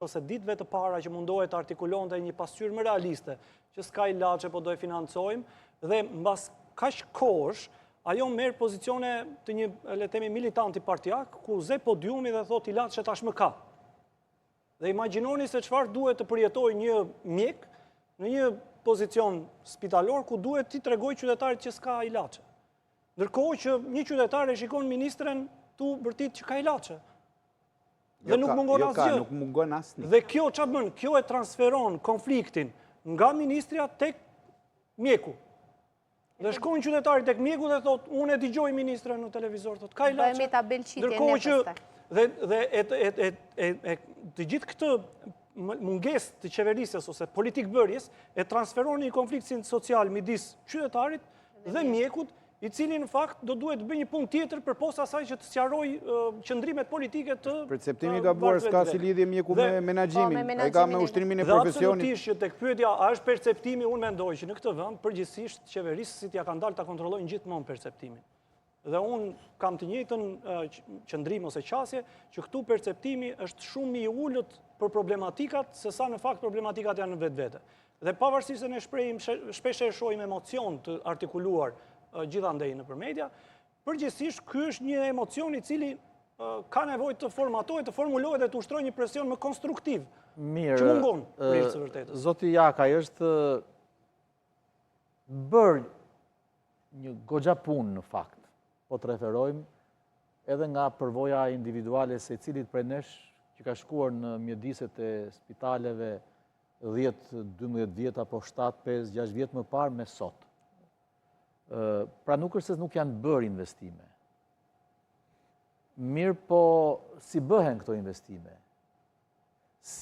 ose ditëve të para që mundohet të artikulonte një pasqyrë më realiste, që s'ka ilaçe po do e financojmë, dhe mbas kaq kohësh, ajo merr pozicione të një, le të themi, militanti partijak, ku ze podiumi dhe thot ilaçe tashmë ka. Dhe imagjinoni se çfarë duhet të përjetojë një mjek në një pozicion spitalor ku duhet ti tregoj qytetarit që s'ka ilaçe. Ndërkohë që një qytetar e shikon ministren tu bërtit që ka ilaçe. Dhe nuk mungon asgjë. Nuk mungon asnjë. Dhe kjo çfarë bën? Kjo e transferon konfliktin nga ministria tek mjeku. Dhe shkojnë qytetarit tek mjeku dhe thot, unë e dëgjoj ministren në televizor, thot, ka ilaçe. Bëhemi ta belqitje Ndërkohë që dhe të gjithë këtë mungesë të qeverisjes ose politik bërjes e transferon një konfliktin social midis qytetarit dhe mjekut, i cili në fakt do duhet të bëjë një punë tjetër përposa asaj që të sqaroj qëndrimet politike të perceptimi i gabuar s'ka si lidhje mjeku me menaxhimin, ai ka me ushtrimin e profesionit. Dhe absolutisht që tek pyetja a është perceptimi, unë mendoj që në këtë vend përgjithsisht qeverisësit ja kanë dalë ta kontrollojnë gjithmonë perceptimin. Dhe unë kam të njëjtën qëndrim ose qasje që këtu perceptimi është shumë i ulët për problematikat, sesa në fakt problematikat janë në vetvete. Dhe pavarësisht se ne shpesh e shohim emocion të artikuluar gjithandej nëpër media, përgjithsisht ky është një emocion i cili ka nevojë të formatohet, të formulohet dhe të ushtrojë një presion më konstruktiv. Mirë, që mungon për së vërtetës. Zoti Jakaj është bërë një goxha punë në fakt, po të referojmë edhe nga përvoja individuale se cilit prej nesh që ka shkuar në mjediset e spitaleve 10, 12 vjet apo 7, 5, 6 vjet më parë me sot. Pra nuk është se nuk janë bërë investime. Mirë po si bëhen këto investime?